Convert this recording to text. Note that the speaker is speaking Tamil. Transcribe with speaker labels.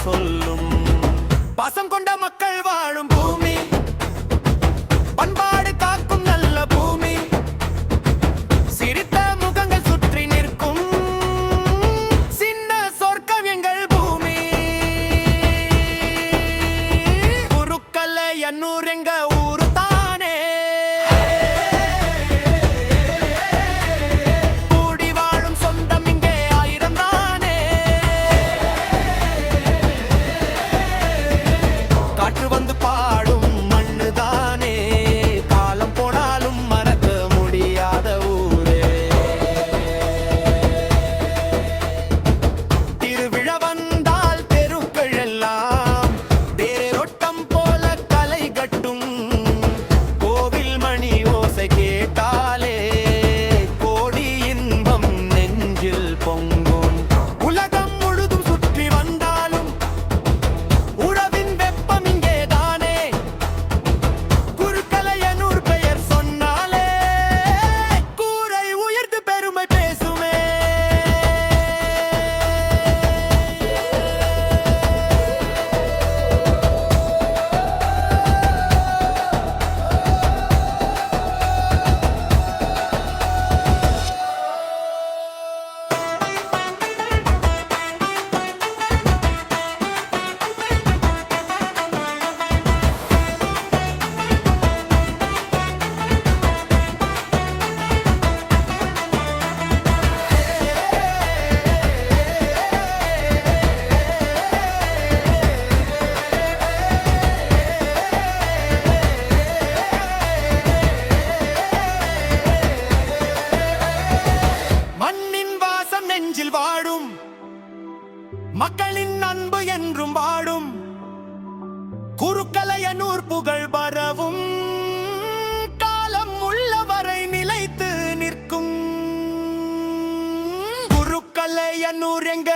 Speaker 1: சொல்லும். பாசம் கொண்ட மக்கள் வாழும் பூமி, பண்பாடு காக்கும் நல்ல பூமி, சிரித்த முகங்கள் சுற்றி நிற்கும் சின்ன சொர்க்கம் எங்கள் பூமி. குருக்கலையனூர் எங்க ஊரு தானே, கூடி வாழும் சொந்தம் இங்கே ஆயிரம் தானே. காற்று வந்து பாடும் மண்ணு தானே, காலம் போனாலும் மறக்க முடியாத ஊரே. திருவிழா வந்தால் தெருக்கள் எல்லாம் தேரோட்டம் போல கலை கட்டும். கோவில் மணி ஓசை கேட்டாலே கோடி இன்பம் நெஞ்சில் பொங்கும். உலகம் முழுதும் சுற்றி வந்தாலும் உறவின் வெப்பம் இங்கே தானே. குருக்கலையனூர் பெயர் சொன்னாலே கூரை உயர்ந்து பெருமை பேசுமே. மண்ணின் வாசம் நெஞ்சில் வாடும், மக்களின் அன்பு என்றும் வாடும். குருக்கலையனூர் புகழ் பரவும், காலம் உள்ளவரை நிலைத்து நிற்கும். குருக்கலையனூர் எங்க